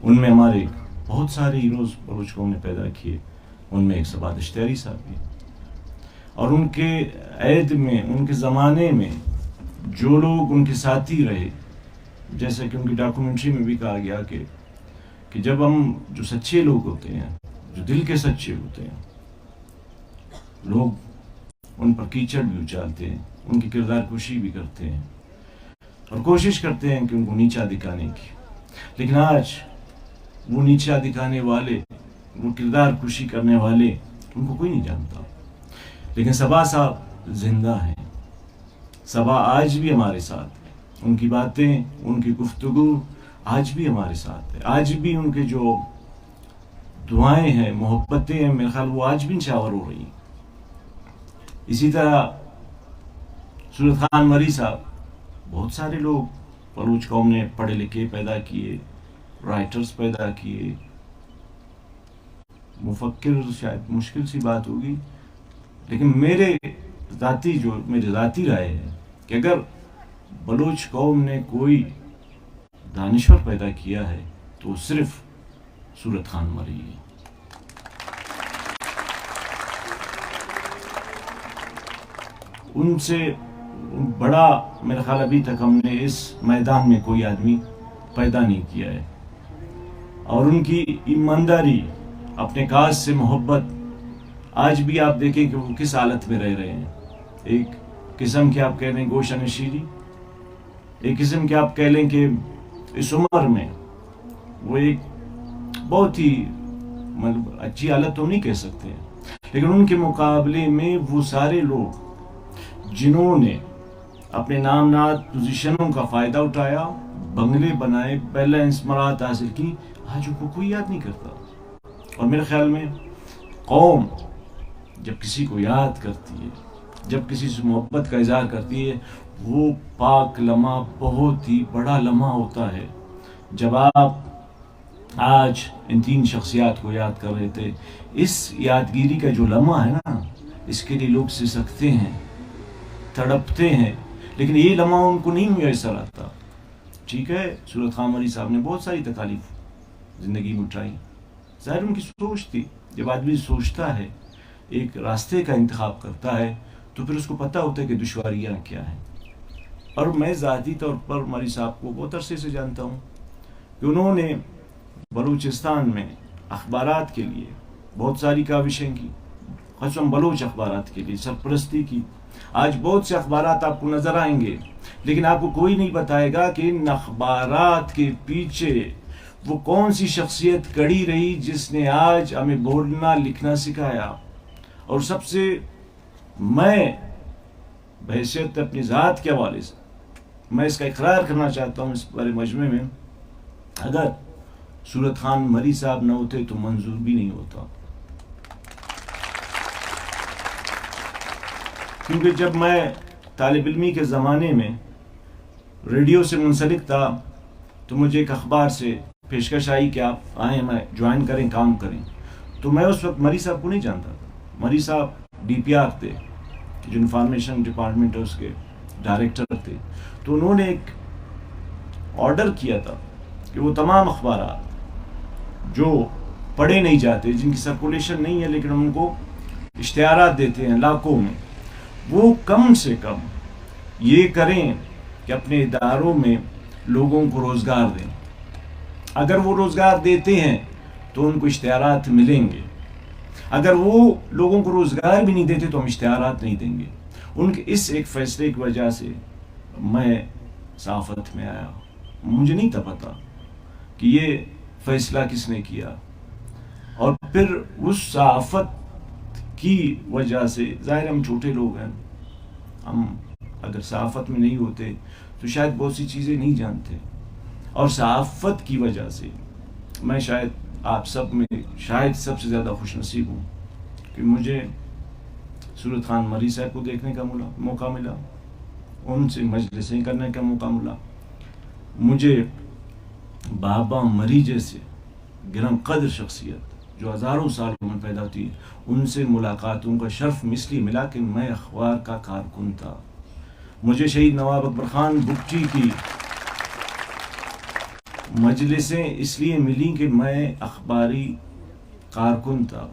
ان میں ہمارے بہت سارے ہیروز بلوچ قوم نے پیدا کیے، ان میں ایک سبات اشتیاری صاحب بھی، اور ان کے عہد میں، ان کے زمانے میں جو لوگ ان کے ساتھی رہے، جیسا کہ ان کی ڈاکومنٹری میں بھی کہا گیا کہ جب ہم جو سچے لوگ ہوتے ہیں، جو دل کے سچے ہوتے ہیں، لوگ ان پر کیچڑ بھی اچالتے ہیں، ان کی کردار کشی بھی کرتے ہیں اور کوشش کرتے ہیں کہ ان کو نیچا دکھانے کی، لیکن آج وہ نیچا دکھانے والے، وہ کردار کشی کرنے والے، ان کو کوئی نہیں جانتا، لیکن صبا صاحب زندہ ہیں، صبا آج بھی ہمارے ساتھ، ان کی باتیں، ان کی گفتگو آج بھی ہمارے ساتھ ہے، آج بھی ان کے جو دعائیں ہیں، محبتیں ہیں، میرے خیال وہ آج بھی نشاور ہو رہی ہیں۔ اسی طرح صورت خان مری صاحب، بہت سارے لوگ بلوچ قوم نے پڑھے لکھے پیدا کیے، رائٹرز پیدا کیے، مفکر شاید مشکل سی بات ہوگی، لیکن میرے ذاتی رائے ہے کہ اگر بلوچ قوم نے کوئی دانشور پیدا کیا ہے تو صرف صورت خان مری ہے۔ ان سے بڑا میرا خیال ابھی تک ہم نے اس میدان میں کوئی آدمی پیدا نہیں کیا ہے، اور ان کی ایمانداری، اپنے کاج سے محبت، آج بھی آپ دیکھیں کہ وہ کس حالت میں رہ رہے ہیں۔ ایک قسم کے آپ کہہ لیں گوشہ نشیری، ایک قسم کے آپ کہہ لیں کہ اس عمر میں وہ ایک بہت ہی مطلب اچھی حالت تو نہیں کہہ سکتے، لیکن ان کے مقابلے میں وہ سارے لوگ جنہوں نے اپنے نامناد پوزیشنوں کا فائدہ اٹھایا، بنگلے بنائے، بیلنس مراد حاصل کی، آج ان کو کوئی یاد نہیں کرتا۔ اور میرے خیال میں قوم جب کسی کو یاد کرتی ہے، جب کسی سے محبت کا اظہار کرتی ہے، وہ پاک لمحہ بہت ہی بڑا لمحہ ہوتا ہے۔ جب آپ آج ان تین شخصیات کو یاد کر رہے تھے، اس یادگیری کا جو لمحہ ہے نا، اس کے لیے لوگ سسکتے ہیں، تڑپتے ہیں، لیکن یہ لمحہ ان کو نہیں میسر آتا۔ ٹھیک ہے، صورت خان مری صاحب نے بہت ساری تکالیف زندگی میں اٹھائی، ظاہر ان کی سوچ تھی۔ جب آدمی سوچتا ہے، ایک راستے کا انتخاب کرتا ہے، تو پھر اس کو پتہ ہوتا ہے کہ دشواریاں کیا ہیں۔ اور میں ذاتی طور پر مری صاحب کو بہت عرصے سے جانتا ہوں کہ انہوں نے بلوچستان میں اخبارات کے لیے بہت ساری کاوشیں کی، خصوصاً بلوچ اخبارات کے لیے سرپرستی کی۔ آج بہت سے اخبارات آپ کو نظر آئیں گے، لیکن آپ کو کوئی نہیں بتائے گا کہ ان اخبارات کے پیچھے وہ کون سی شخصیت کڑی رہی جس نے آج ہمیں بولنا لکھنا سکھایا۔ اور سب سے میں بحیثیت اپنی ذات کے حوالے سے میں اس کا اقرار کرنا چاہتا ہوں اس بڑے مجمع میں، اگر صورت خان مری صاحب نہ ہوتے تو منظور بھی نہیں ہوتا، کیونکہ جب میں طالب علمی کے زمانے میں ریڈیو سے منسلک تھا تو مجھے ایک اخبار سے پیشکش آئی کہ آپ آئیں، میں جوائن کریں، کام کریں، تو میں اس وقت مری صاحب کو نہیں جانتا تھا۔ مری صاحب ڈی پی آر تھے، جو انفارمیشن ڈپارٹمنٹ ہے اس کے ڈائریکٹر تھے، تو انہوں نے ایک آرڈر کیا تھا کہ وہ تمام اخبارات جو پڑھے نہیں جاتے، جن کی سرکولیشن نہیں ہے لیکن ان کو اشتہارات دیتے ہیں لاکھوں میں، وہ کم سے کم یہ کریں کہ اپنے اداروں میں لوگوں کو روزگار دیں۔ اگر وہ روزگار دیتے ہیں تو ان کو اشتہارات ملیں گے، اگر وہ لوگوں کو روزگار بھی نہیں دیتے تو ہم اشتہارات نہیں دیں گے۔ ان کے اس ایک فیصلے کی وجہ سے میں صحافت میں آیا۔ مجھے نہیں تھا پتا کہ یہ فیصلہ کس نے کیا، اور پھر اس صحافت کی وجہ سے، ظاہر ہم چھوٹے لوگ ہیں، ہم اگر صحافت میں نہیں ہوتے تو شاید بہت سی چیزیں نہیں جانتے، اور صحافت کی وجہ سے میں شاید آپ سب میں شاید سب سے زیادہ خوش نصیب ہوں کہ مجھے صورت خان مری صاحب کو دیکھنے کا موقع ملا، ان سے مجلسیں کرنے کا موقع ملا، مجھے بابا مری جیسے گرم قدر شخصیت جو ہزاروں سالوں میں پیدا ہوتی ہے، ان سے ملاقاتوں کا شرف مثلی ملا کہ میں اخبار کا کارکن تھا۔ مجھے شہید نواب اکبر خان بگٹی کی مجلسیں اس لیے ملیں کہ میں اخباری کارکن تھا.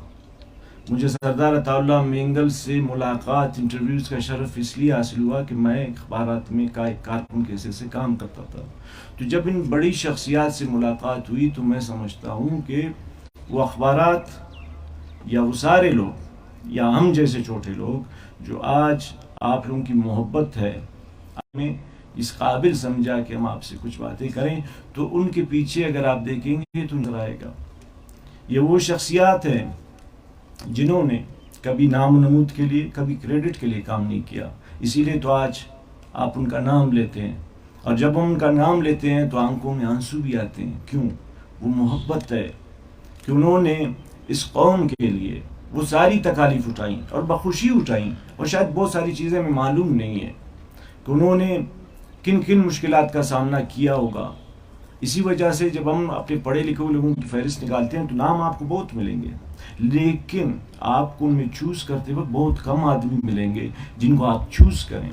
مجھے سردار عطا اللہ مینگل سے ملاقات انٹرویوز کا شرف اس لیے حاصل ہوا کہ میں اخبارات میں ایک کارکن کے حیثیت سے کام کرتا تھا. تو جب ان بڑی شخصیات سے ملاقات ہوئی تو میں سمجھتا ہوں کہ وہ اخبارات یا وہ سارے لوگ یا ہم جیسے چھوٹے لوگ جو آج آپ لوگوں کی محبت ہے ہمیں اس قابل سمجھا کہ ہم آپ سے کچھ باتیں کریں، تو ان کے پیچھے اگر آپ دیکھیں گے تو نظر آئے گا یہ وہ شخصیات ہیں جنہوں نے کبھی نام و نمود کے لیے کبھی کریڈٹ کے لیے کام نہیں کیا. اسی لیے تو آج آپ ان کا نام لیتے ہیں، اور جب ہم ان کا نام لیتے ہیں تو آنکھوں میں آنسو بھی آتے ہیں. کیوں؟ وہ محبت ہے کہ انہوں نے اس قوم کے لیے وہ ساری تکالیف اٹھائیں اور بخوشی اٹھائیں، اور شاید بہت ساری چیزیں ہمیں معلوم نہیں ہے کہ انہوں نے کن کن مشکلات کا سامنا کیا ہوگا. اسی وجہ سے جب ہم اپنے پڑھے لکھے لوگوں کی فہرست نکالتے ہیں تو نام آپ کو بہت ملیں گے، لیکن آپ کو ان میں چوز کرتے وقت بہت کم آدمی ملیں گے جن کو آپ چوز کریں،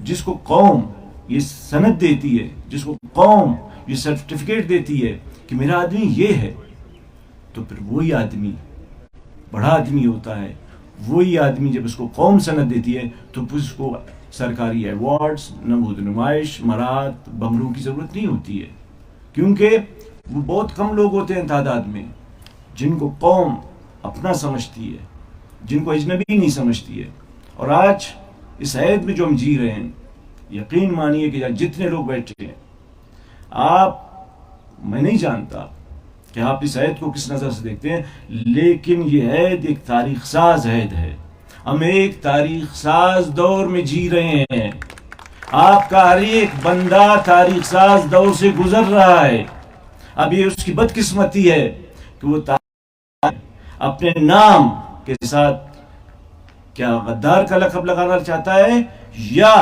جس کو قوم یہ سند دیتی ہے، جس کو قوم یہ سرٹیفکیٹ دیتی ہے کہ میرا آدمی یہ ہے. تو پھر وہی آدمی بڑا آدمی ہوتا ہے. وہی آدمی جب اس کو قوم سند دیتی ہے تو پھر اس کو سرکاری ایوارڈز، نمود نمائش، مراد، بنگلوں کی ضرورت نہیں ہوتی ہے، کیونکہ وہ بہت کم لوگ ہوتے ہیں تعداد میں جن کو قوم اپنا سمجھتی ہے، جن کو اجنبی نہیں سمجھتی ہے. اور آج اس عہد میں جو ہم جی رہے ہیں، یقین مانیے کہ جتنے لوگ بیٹھے ہیں، میں نہیں جانتا کہ آپ اس عہد کو کس نظر سے دیکھتے ہیں، لیکن یہ عہد ایک تاریخ ساز عہد ہے. ہم ایک تاریخ ساز دور میں جی رہے ہیں. آپ کا ہر ایک بندہ تاریخ ساز دور سے گزر رہا ہے. اب یہ اس کی بدقسمتی ہے کہ وہ اپنے نام کے ساتھ کیا غدار کا لقب لگانا چاہتا ہے یا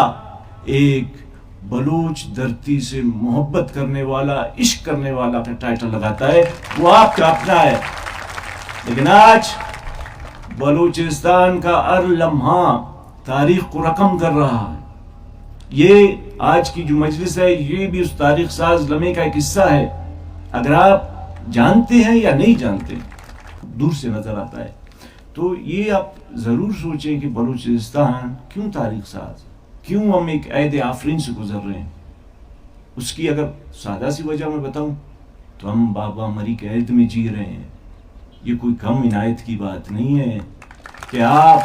ایک بلوچ دھرتی سے محبت کرنے والا، عشق کرنے والا اپنا ٹائٹل لگاتا ہے. وہ آپ کا اپنا ہے. لیکن آج بلوچستان کا ہر لمحہ تاریخ کو رقم کر رہا ہے. یہ آج کی جو مجلس ہے یہ بھی اس تاریخ ساز لمحے کا ایک حصہ ہے. اگر آپ جانتے ہیں یا نہیں جانتے، دور سے نظر آتا ہے. تو یہ آپ ضرور سوچیں کہ بلوچستان کیوں تاریخ ساز، کیوں ہم ایک عہد آفرین سے گزر رہے ہیں. اس کی اگر سادہ سی وجہ میں بتاؤں تو ہم بابا مری کے عہد میں جی رہے ہیں. یہ کوئی کم عنایت کی بات نہیں ہے کہ آپ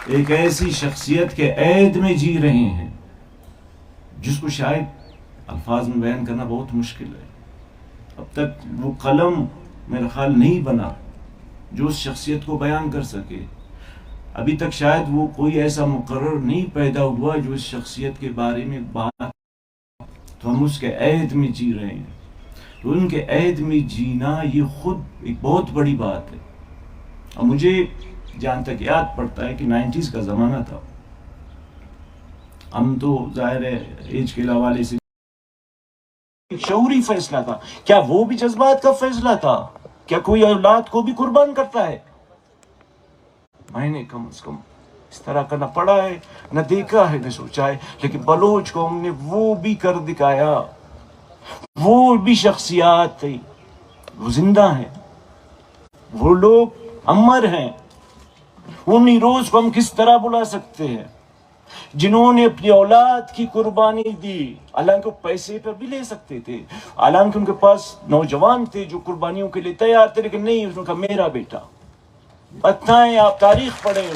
ایک ایسی شخصیت کے عہد میں جی رہے ہیں جس کو شاید الفاظ میں بیان کرنا بہت مشکل ہے. اب تک وہ قلم میرا خیال نہیں بنا جو اس شخصیت کو بیان کر سکے. ابھی تک شاید وہ کوئی ایسا مقرر نہیں پیدا ہوا جو اس شخصیت کے بارے میں بات، تو ہم اس کے عہد میں جی رہے ہیں. تو ان کے عہد میں جینا یہ خود ایک بہت بڑی بات ہے. اور مجھے جہاں تک یاد پڑتا ہے کہ 90s کا زمانہ تھا. ہم تو ظاہر ہے ایج کے حوالے سے شعوری فیصلہ تھا. کیا وہ بھی جذبات کا فیصلہ تھا؟ کیا کوئی اولاد کو بھی قربان کرتا ہے؟ میں نے کم از کم اس طرح کا نہ پڑھا ہے، نہ دیکھا ہے، نہ سوچا ہے. لیکن بلوچ کو ہم نے وہ بھی کر دکھایا. وہ بھی شخصیات تھی، وہ زندہ ہیں، وہ لوگ امر ہیں. ان ہیروز کو ہم کس طرح بلا سکتے ہیں جنہوں نے اپنی اولاد کی قربانی دی؟ حالانکہ وہ پیسے پر بھی لے سکتے تھے، حالانکہ ان کے پاس نوجوان تھے جو قربانیوں کے لیے تیار تھے، لیکن نہیں، اس نے کہا میرا بیٹا. بتائیں، آپ تاریخ پڑھیں.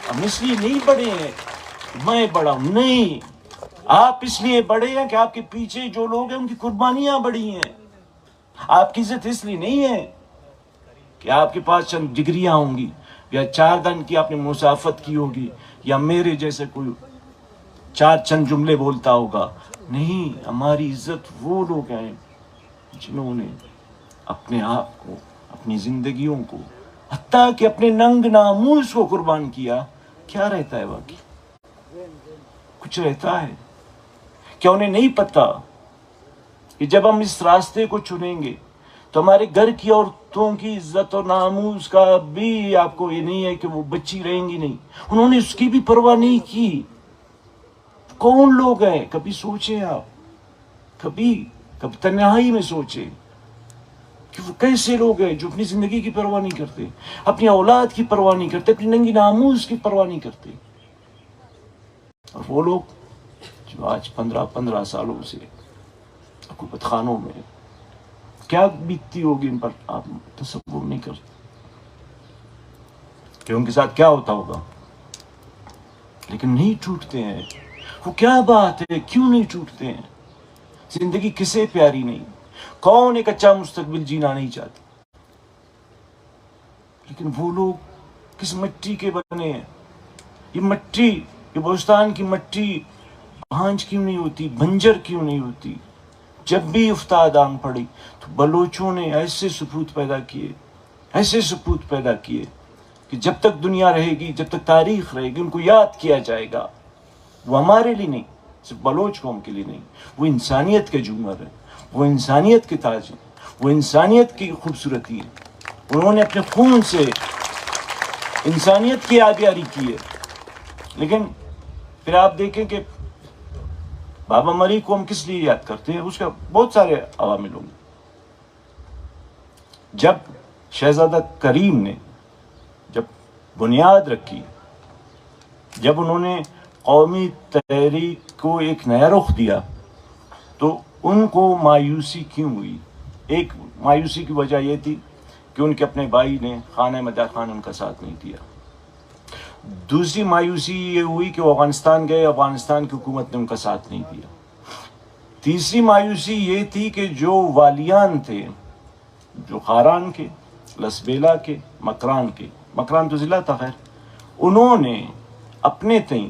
ہم اس لیے نہیں بڑھے ہیں میں بڑا ہوں، نہیں، آپ اس لیے بڑے ہیں کہ آپ کے پیچھے جو لوگ ہیں ان کی قربانیاں بڑی ہیں. آپ کی عزت اس لیے نہیں ہے کہ آپ کے پاس چند ڈگریاں ہوں گی یا 4 دن کی آپ نے مسافت کی ہوگی یا میرے جیسے کوئی 4 چند جملے بولتا ہوگا. نہیں، ہماری عزت وہ لوگ ہیں جنہوں نے اپنے آپ کو، اپنی زندگیوں کو، حتیٰ کہ اپنے ننگ ناموس کو قربان کیا. کیا رہتا ہے باقی؟ کچھ رہتا ہے؟ کیا انہیں نہیں پتا کہ جب ہم اس راستے کو چنیں گے تو ہمارے گھر کی عورتوں کی عزت اور ناموس کا بھی آپ کو یہ نہیں ہے کہ وہ بچی رہیں گی؟ نہیں، انہوں نے اس کی بھی پرواہ نہیں کی. کون لوگ ہیں؟ کبھی سوچیں آپ، کبھی تنہائی میں سوچیں کہ وہ کیسے لوگ ہیں جو اپنی زندگی کی پرواہ نہیں کرتے، اپنی اولاد کی پرواہ نہیں کرتے، اپنی ننگی ناموس کی پرواہ نہیں کرتے. اور وہ لوگ جو آج 15 سالوں سے حکومت خانوں میں، کیا بیتتی ہوگی ان پر آپ تصور نہیں کرتے کہ ان کے ساتھ کیا ہوتا ہوگا. لیکن نہیں ٹوٹتے ہیں. وہ کیا بات ہے، کیوں نہیں ٹوٹتے ہیں؟ زندگی کسے پیاری نہیں؟ کون ایک اچھا مستقبل جینا نہیں چاہتا؟ لیکن وہ لوگ کس مٹی کے بنے ہیں؟ یہ مٹی، یہ بلوچستان کی مٹی بھانج کیوں نہیں ہوتی، بنجر کیوں نہیں ہوتی؟ جب بھی افتاد آن پڑی تو بلوچوں نے ایسے سپوت پیدا کیے کہ جب تک دنیا رہے گی، جب تک تاریخ رہے گی، ان کو یاد کیا جائے گا. وہ ہمارے لیے نہیں، صرف بلوچ قوم کے لیے نہیں، وہ انسانیت کے جوہر ہے، وہ انسانیت کے تاج ہیں، وہ انسانیت کی خوبصورتی ہے. انہوں نے اپنے خون سے انسانیت کی آبیاری کی ہے. لیکن پھر آپ دیکھیں کہ بابا مری کو ہم کس لیے یاد کرتے ہیں؟ اس کا بہت سارے عوامل ہوں گے. جب شہزادہ کریم نے جب بنیاد رکھی، جب انہوں نے قومی تحریک کو ایک نیا رخ دیا، تو ان کو مایوسی کیوں ہوئی؟ ایک مایوسی کی وجہ یہ تھی کہ ان کے اپنے بھائی نے خانہ مدار خان ان کا ساتھ نہیں دیا. دوسری مایوسی یہ ہوئی کہ وہ افغانستان گئے، افغانستان کی حکومت نے ان کا ساتھ نہیں دیا. تیسری مایوسی یہ تھی کہ جو والیان تھے، جو خاران کے، لسبیلا کے، مکران تو ضلع تھا، خیر، انہوں نے اپنے تئیں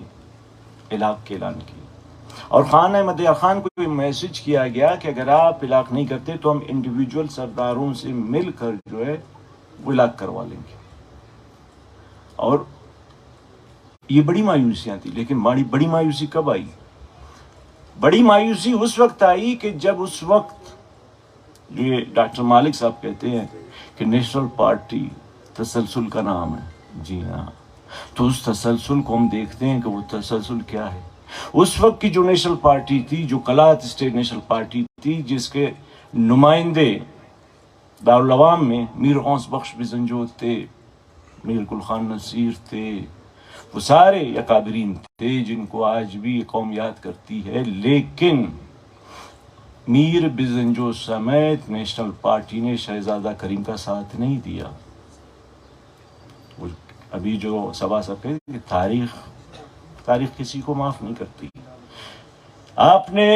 علاق کے اعلان کی. اور خانہ مدیار خان کو یہ میسج کیا گیا کہ اگر آپ علاق نہیں کرتے تو ہم انڈیویجول سرداروں سے مل کر جو ہے وہ علاق کروا لیں گے. اور یہ بڑی مایوسیاں تھیں. لیکن بڑی مایوسی کب آئی؟ بڑی مایوسی اس وقت آئی کہ جب اس وقت یہ ڈاکٹر مالک صاحب کہتے ہیں کہ نیشنل پارٹی تسلسل کا نام ہے. جی ہاں، تو اس تسلسل کو ہم دیکھتے ہیں کہ وہ تسلسل کیا ہے. اس وقت کی جو نیشنل پارٹی تھی، جو کلات اسٹیٹ نیشنل پارٹی تھی، جس کے نمائندے دارالعوام میں میر غوث بخش بزنجو تھے، میر گل خان نصیر تھے، وہ سارے اکابرین تھے جن کو آج بھی یہ قوم یاد کرتی ہے. لیکن میر بزنجو سمیت نیشنل پارٹی نے شہزادہ کریم کا ساتھ نہیں دیا. ابھی جو سبا صاحب کہتے ہیں کہ تاریخ کسی کو معاف نہیں کرتی. آپ نے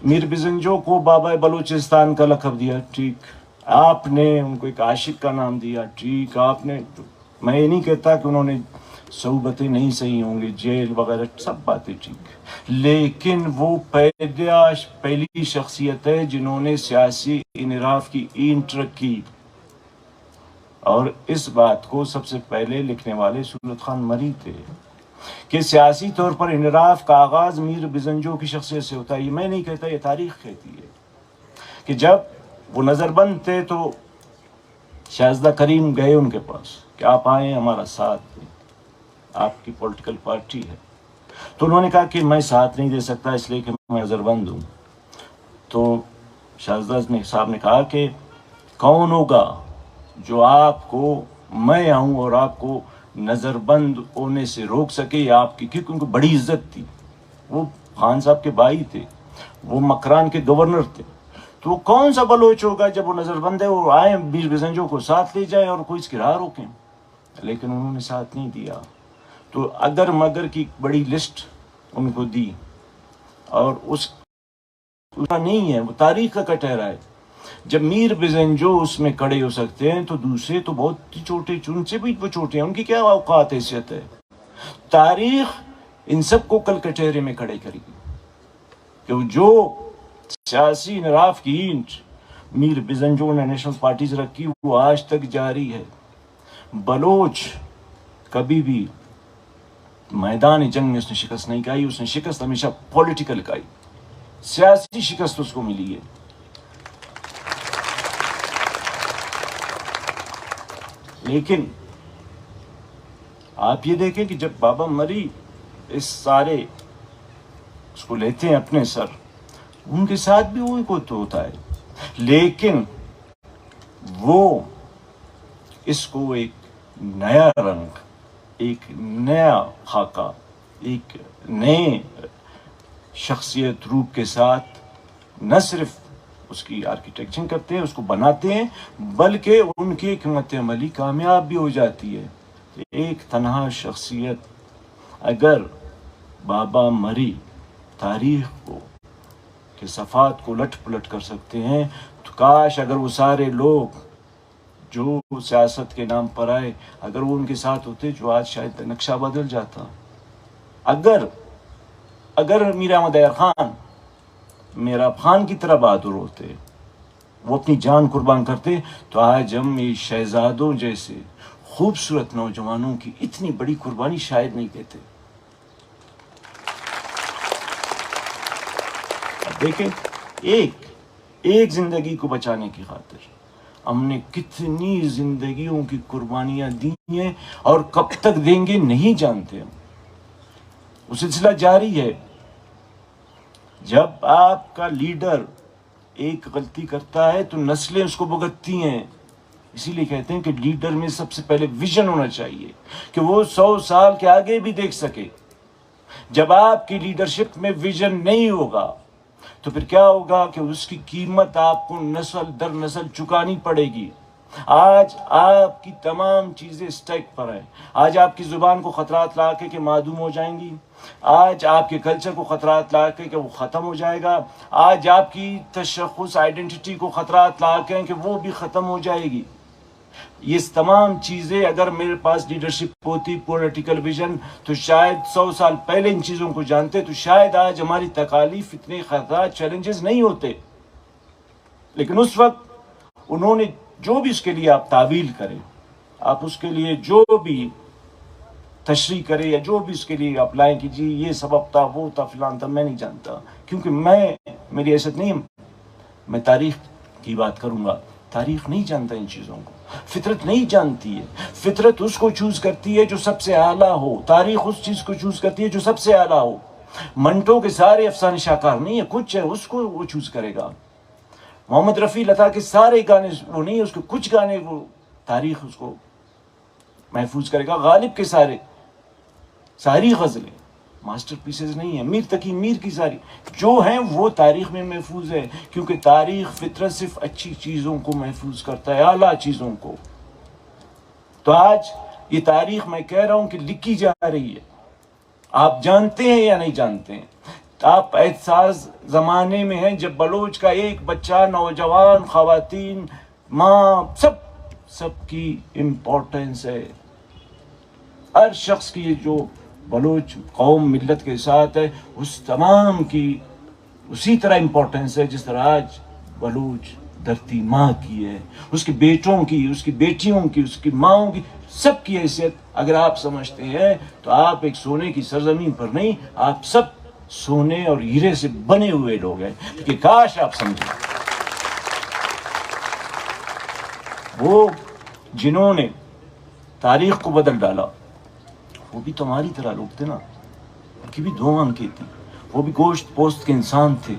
میر بزنجو کو بابا بلوچستان کا لقب دیا، ٹھیک. آپ نے ان کو ایک عاشق کا نام دیا، ٹھیک. آپ نے، میں یہ نہیں کہتا کہ انہوں نے صحبتیں نہیں صحیح ہوں گے، جیل وغیرہ سب باتیں ٹھیک، لیکن وہ پہلی شخصیت ہے جنہوں نے سیاسی انحراف کی اینٹ رکھی. اور اس بات کو سب سے پہلے لکھنے والے سورت خان مری تھے کہ سیاسی طور پر انحراف کا آغاز میر بزنجو کی شخصیت سے ہوتا ہے. یہ میں نہیں کہتا، یہ تاریخ کہتی ہے کہ جب وہ نظر بند تھے تو شہزادہ کریم گئے ان کے پاس کہ آپ آئیں، ہمارا ساتھ دیں، آپ کی پولیٹیکل پارٹی ہے. تو انہوں نے کہا کہ میں ساتھ نہیں دے سکتا اس لیے کہ میں نظر بند ہوں. تو شہزادہ صاحب نے کہا کہ کون ہوگا جو آپ کو، میں آؤں اور آپ کو نظر بند ہونے سے روک سکے، یا آپ کی، کیونکہ ان کو بڑی عزت تھی. وہ خان صاحب کے بھائی تھے، وہ مکران کے گورنر تھے. تو کون سا بلوچ ہوگا جب وہ نظر بند ہے، وہ آئیں میر بزنجو کو ساتھ لے جائیں اور کوئی اس کی راہ روکیں. لیکن انہوں نے ساتھ نہیں دیا. تو اگر مگر کی بڑی لسٹ ان کو دی، اور اس نہیں ہے، وہ تاریخ کا کٹہرا ہے. جب میر بزنجو اس میں کھڑے ہو سکتے ہیں تو دوسرے تو بہت چھوٹے، ان سے بھی وہ چھوٹے ہیں، ان کی کیا اوقات حیثیت ہے. تاریخ ان سب کو کل کٹہرے میں کھڑے کرے گی کہ جو سیاسی انحراف کی اینٹ میر بزنجو نے نیشنل پارٹیز رکھی وہ آج تک جاری ہے. بلوچ کبھی بھی میدان جنگ میں اس نے شکست نہیں کھائی. اس نے شکست ہمیشہ پولیٹیکل کھائی، سیاسی شکست اس کو ملی ہے. لیکن آپ یہ دیکھیں کہ جب بابا مری اس سارے اس کو لیتے ہیں اپنے سر، ان کے ساتھ بھی وہی کچھ ہوتا ہے، لیکن وہ اس کو ایک نیا رنگ، ایک نیا خاکہ، ایک نئے شخصیت روپ کے ساتھ نہ صرف اس کی آرکیٹیکچر کرتے ہیں، اس کو بناتے ہیں، بلکہ ان کی حکمت عملی کامیاب بھی ہو جاتی ہے۔ ایک تنہا شخصیت اگر بابا مری تاریخ کو کے صفحات کو لٹ پلٹ کر سکتے ہیں تو کاش اگر وہ سارے لوگ جو سیاست کے نام پر آئے اگر وہ ان کے ساتھ ہوتے جو آج شاید نقشہ بدل جاتا۔ اگر میر احمد عیار خان میراب خان کی طرح بہادر ہوتے، وہ اپنی جان قربان کرتے، تو آج ہم یہ شہزادوں جیسے خوبصورت نوجوانوں کی اتنی بڑی قربانی شاید نہیں دیتے۔ اب دیکھیں، ایک زندگی کو بچانے کی خاطر ہم نے کتنی زندگیوں کی قربانیاں دی ہیں، اور کب تک دیں گے نہیں جانتے ہم۔ وہ سلسلہ جاری ہے۔ جب آپ کا لیڈر ایک غلطی کرتا ہے تو نسلیں اس کو بھگتتی ہیں، اسی لیے کہتے ہیں کہ لیڈر میں سب سے پہلے ویژن ہونا چاہیے کہ وہ 100 سال کے آگے بھی دیکھ سکے۔ جب آپ کی لیڈرشپ میں ویژن نہیں ہوگا تو پھر کیا ہوگا کہ اس کی قیمت آپ کو نسل در نسل چکانی پڑے گی۔ آج آپ کی تمام چیزیں اسٹیک پر ہیں، آج آپ کی زبان کو خطرات لا کے کہ معدوم ہو جائیں گی، آج آپ کے کلچر کو خطرات لا کے کہ وہ ختم ہو جائے گا، آج آپ کی تشخص آئیڈینٹی کو خطرات لا کے کہ وہ بھی ختم ہو جائے گی۔ یہ تمام چیزیں اگر میرے پاس لیڈرشپ ہوتی، پولیٹیکل ویژن، تو شاید 100 سال پہلے ان چیزوں کو جانتے تو شاید آج ہماری تکالیف اتنے خطرات چیلنجز نہیں ہوتے۔ لیکن اس وقت انہوں نے جو بھی اس کے لیے آپ تعویل کریں، آپ اس کے لیے جو بھی تشریح کرے یا جو بھی اس کے لیے اپلائی کیجیے، یہ سبب تھا، وہ تھا، فلان تھا، میں نہیں جانتا، کیونکہ میری حیثیت نہیں، میں تاریخ کی بات کروں گا۔ تاریخ نہیں جانتا ان چیزوں کو، فطرت نہیں جانتی ہے۔ فطرت اس کو چوز کرتی ہے جو سب سے اعلیٰ ہو، تاریخ اس چیز کو چوز کرتی ہے جو سب سے اعلیٰ ہو۔ منٹوں کے سارے افسانے شاہکار نہیں ہے، کچھ ہے اس کو وہ چوز کرے گا۔ محمد رفیع لتا کے سارے گانے وہ نہیں ہے، اس کے کچھ گانے وہ تاریخ اس کو محفوظ کرے گا۔ غالب کے ساری غزلیں ماسٹر پیسز نہیں ہیں، میر تقی میر کی ساری جو ہیں وہ تاریخ میں محفوظ ہے، کیونکہ تاریخ فطرت صرف اچھی چیزوں کو محفوظ کرتا ہے، اعلیٰ چیزوں کو۔ تو آج یہ تاریخ میں کہہ رہا ہوں کہ لکھی جا رہی ہے، آپ جانتے ہیں یا نہیں جانتے ہیں؟ آپ احساس زمانے میں ہیں جب بلوچ کا ایک بچہ، نوجوان، خواتین، ماں، سب کی امپورٹنس ہے۔ ہر شخص کی جو بلوچ قوم ملت کے ساتھ ہے اس تمام کی اسی طرح امپورٹنس ہے جس طرح آج بلوچ دھرتی ماں کی ہے، اس کے بیٹوں کی، اس کی بیٹیوں کی، اس کی ماؤں کی، سب کی حیثیت اگر آپ سمجھتے ہیں تو آپ ایک سونے کی سرزمین پر نہیں، آپ سب سونے اور ہیرے سے بنے ہوئے لوگ ہیں، کہ کاش آپ سمجھیں۔ وہ جنہوں نے تاریخ کو بدل ڈالا وہ بھی تمہاری طرح لوگ تھے نا، ان کی بھی دو آنکھیں تھیں، وہ بھی گوشت پوست کے انسان تھے،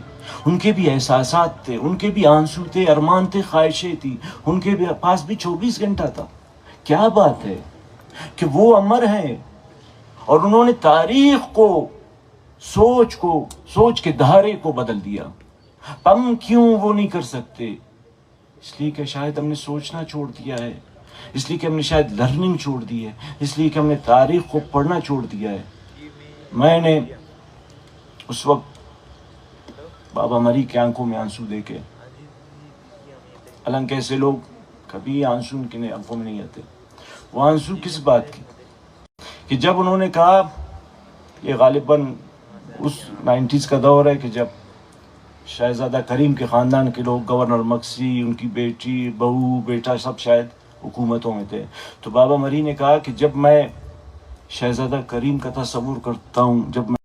ان کے بھی احساسات تھے، ان کے بھی آنسو تھے، ارمان تھے، خواہشیں تھیں، ان کے پاس بھی 24 گھنٹہ تھا۔ کیا بات ہے کہ وہ امر ہیں، اور انہوں نے تاریخ کو، سوچ کے دھارے کو بدل دیا۔ ہم کیوں وہ نہیں کر سکتے؟ اس لیے کہ شاید ہم نے سوچنا چھوڑ دیا ہے، اس لیے کہ ہم نے شاید لرننگ چھوڑ دی ہے، اس لیے کہ ہم نے تاریخ کو پڑھنا چھوڑ دیا ہے۔ میں نے اس وقت بابا مری کے آنکھوں میں آنسو دیکھے، حالانکہ ایسے لوگ کبھی آنسو ان کی آنکھوں میں نہیں آتے۔ وہ آنسو کس بات کی کہ جب انہوں نے کہا، یہ غالباً اس 90s کا دور ہے کہ جب شہزادہ کریم کے خاندان کے لوگ، گورنر مکسی، ان کی بیٹی، بہو، بیٹا، سب شاید حکومتوں میں تھے، تو بابا مری نے کہا کہ جب میں شہزادہ کریم کا تصور کرتا ہوں، جب میں